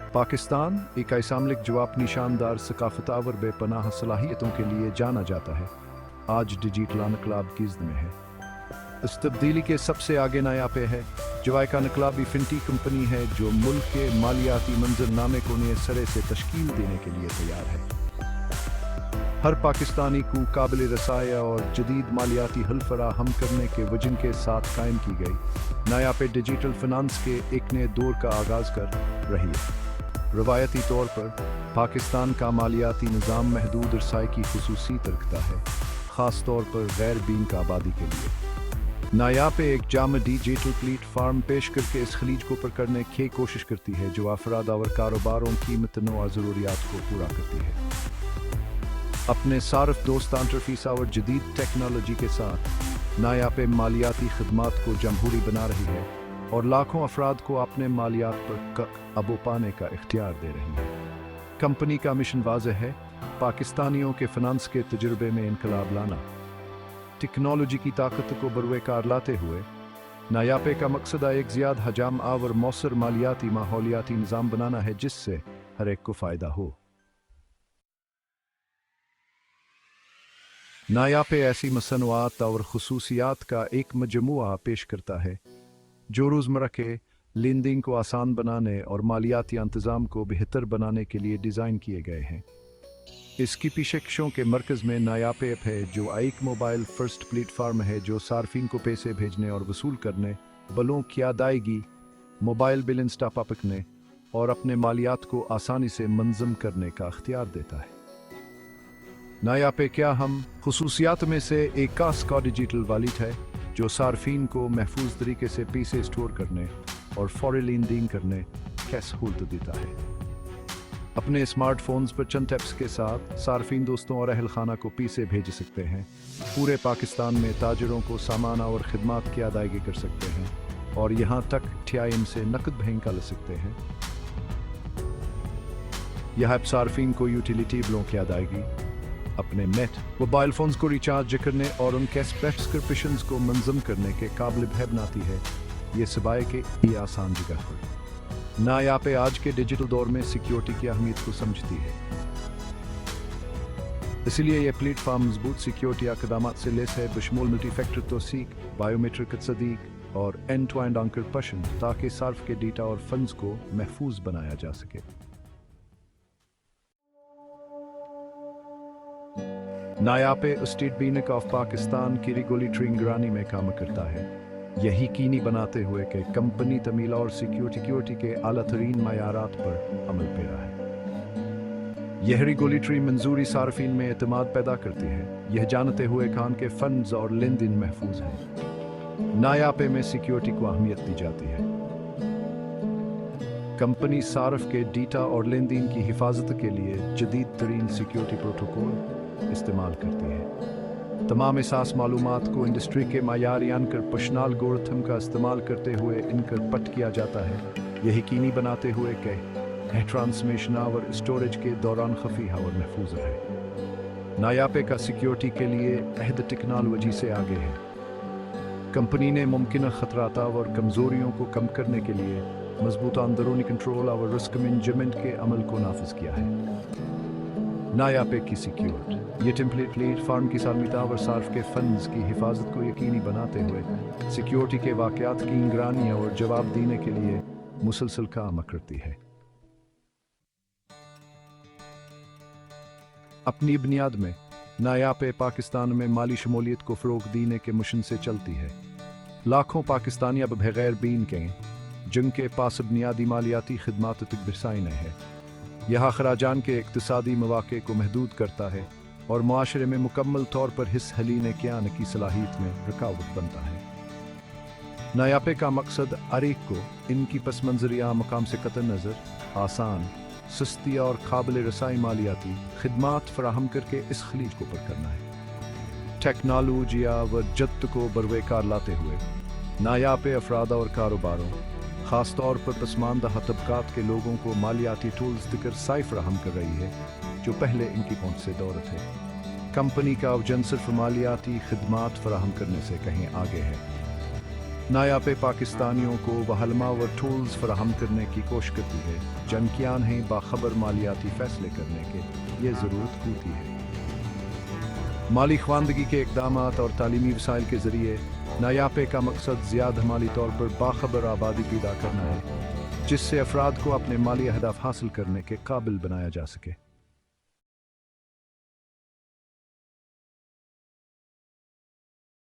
पाकिस्तान एक ऐसा मुल्क जो अपनी शानदार सकाफत और बेपनाह सलाहियतों के लिए जाना जाता है, आज डिजिटल इनकलाब की ज़द में है। इस तब्दीली के सबसे आगे नायापे है जो एक इनकलाबी फिनटी कंपनी है जो मुल्क के मालियाती मंजरनामे को नए सिरे से तश्कील देने के लिए तैयार है। हर पाकिस्तानी को काबिल रसाया और जदीद मालियाती हल फराहम करने के वजन के साथ कायम की गई नायापे डिजिटल फिनांस के एक नए दौर का आगाज़ कर रही है। रवायती तौर पर पाकिस्तान का मालियाती निज़ाम महदूद रसाई की खुसूसियत रखता है, ख़ास तौर पर गैर बैंक आबादी के लिए। नायापे एक जाम डिजिटल प्लेटफार्म पेश करके इस खलीज को पर करने की कोशिश करती है जो अफराद और कारोबारों की मतनोआ ज़रूरियात को पूरा करती है। अपने सार्फ दोस्त इंटरफेस और जदीद टेक्नोलॉजी के साथ नायापे मालियाती खदमात को जमहूरी बना रही है और लाखों अफराद को अपने मालियात पर अबो पाने का इख्तियार दे रही है। कंपनी का मिशन वाज़ेह है, पाकिस्तानियों के फिनांस के तजुर्बे में इनकलाब लाना। टेक्नोलॉजी की ताकत को बरवेकार लाते हुए नायापे का मकसद एक ज़्यादा हजाम और मौसर मालियाती माहौलियाती निज़ाम बनाना है जिससे हर एक को फ़ायदा हो। नायापे ऐसी मसनूआत और खुसूसियात का एक मजमुआ पेश करता है जो रोज़मर्रा के लेन देन को आसान बनाने और मालियाती इंतज़ाम को बेहतर बनाने के लिए डिज़ाइन किए गए हैं। इसकी पेशकशों के मरकज़ में नायापे ऐप है जो एक मोबाइल फ़र्स्ट प्लेटफार्म है जो सार्फिन को पैसे भेजने और वसूल करने, बिलों की अदायगी, मोबाइल बैलेंस टॉप अप करने और अपने मालियात को आसानी से मंज़म करने का इख्तियार देता है। नायापे क्या हम खुसूसियात में से एक खास का डिजिटल वॉलेट है जो सार्फिन को महफूज तरीके से पैसे स्टोर करने और फौरी लेन देन करने की सहूलत देता है। अपने स्मार्टफोन्स पर चंद टैप्स के साथ सार्फिन दोस्तों और अहल खाना को पैसे भेज सकते हैं। पूरे पाकिस्तान में ताजरों को सामान और खिदमात की अदायगी कर सकते हैं और यहाँ तक TIM से नकद बैंक ले सकते हैं। यह ऐप सार्फिन को यूटिलिटी बिलों की अदायगी, अपने नेट मोबाइल फोन्स को रिचार्ज करने और उनके सब्सक्रिप्शंस को मंजम करने के काबिल बनाती है। ये सबाए के ये आसान जगह पर नायापे आज के डिजिटल दौर में सिक्योरिटी की अहमियत को समझती है, इसलिए यह प्लेटफार्म मजबूत सिक्योरिटी अक़दामात से लेस है बशमूल मल्टी फैक्टर तौसीक, बायोमेट्रिक तस्दीक और एंड टू एंड एन्क्रिप्शन ताकि सार्फ के डेटा और फंड्स को महफूज बनाया जा सके। नायापे स्टेट बैंक ऑफ पाकिस्तान की रेगुलेटरी निगरानी में काम करता है, यही यकीनी बनाते हुए कि कंपनी तमीला और सिक्योरिटी के आला तरीन मयारात पर अमल पेरा है। यह रेगुलेटरी मंजूरी सार्फिन में एतमाद पैदा करती है, यह जानते हुए खान के फंड्स और लेन देन महफूज हैं। नायापे में सिक्योरिटी को अहमियत दी जाती है। कंपनी सार्फ के डेटा और लेन देन की हिफाजत के लिए जदीद तरीन सिक्योरिटी प्रोटोकॉल इस्तेमाल करती है। तमाम एहसास मालूमात को इंडस्ट्री के मायारी अनकर पशनाल गोरथम का इस्तेमाल करते हुए इनकर पट किया जाता है, यह यकीनी बनाते हुए कि ट्रांसमिशन और स्टोरेज के दौरान खफी और महफूज रहे। नायापे का सिक्योरिटी के लिए अहद टेक्नोलॉजी से आगे है। कंपनी ने मुमकिन खतरात और कमजोरियों को कम करने के लिए मजबूत अंदरूनी कंट्रोल और रिस्क मैनेजमेंट के अमल को नाफिज किया है। नायापे की सिक्योर्ड ये टेम्पलेट प्लेटफार्म की सालमिता और सार्फ के फंड्स की हिफाजत को यकीनी बनाते हुए सिक्योरिटी के वाक़यात की निगरानी और जवाब देने के लिए मुसलसल काम करती है। अपनी बुनियाद में नायापे पाकिस्तान में माली शमूलियत को फ़रोग़ देने के मिशन से चलती है। लाखों पाकिस्तानी अब बगैर बीन के जिनके पास बुनियादी मालियाती खिदमात तक बरसाई नहीं है। यह अखराजान के इक़्तिसादी मौक़े को महदूद करता है और मुआशरे में मुकम्मल तौर पर हिस्सा लेने के आने की सलाहियत में रुकावट बनता है। नायापे का मकसद अरीक को इनकी पस मंजरिया मकाम से कतई नज़र आसान, सस्ती और काबिल रसाई मालियाती खिदमात फराहम करके इस खलीज को पर करना है। टेक्नोलॉजिया व जद्द को बरवेकार लाते हुए नायापे अफराद और कारोबारों, ख़ास तौर पर पसमानदा तबकात के लोगों को मालियाती टूल्स देकर साई फराहम कर रही है जो पहले इनकी पहुंच से दूर थे। कंपनी का अवजन सिर्फ मालियाती खिदमात फराहम करने से कहीं आगे है। नायापे पाकिस्तानियों को वहलमा व टूल्स फराहम करने की कोशिश करती है, जनकियान हैं बाखबर मालियाती फैसले करने के ये ज़रूरत होती है। माली ख्वानदगी के इक़दामात और तालीमी वसाइल के ज़रिए नायापे का मकसद ज़्यादा माली तौर पर बाखबर आबादी पैदा करना है, जिससे अफराद को अपने माली अहदाफ हासिल करने के काबिल बनाया जा सके।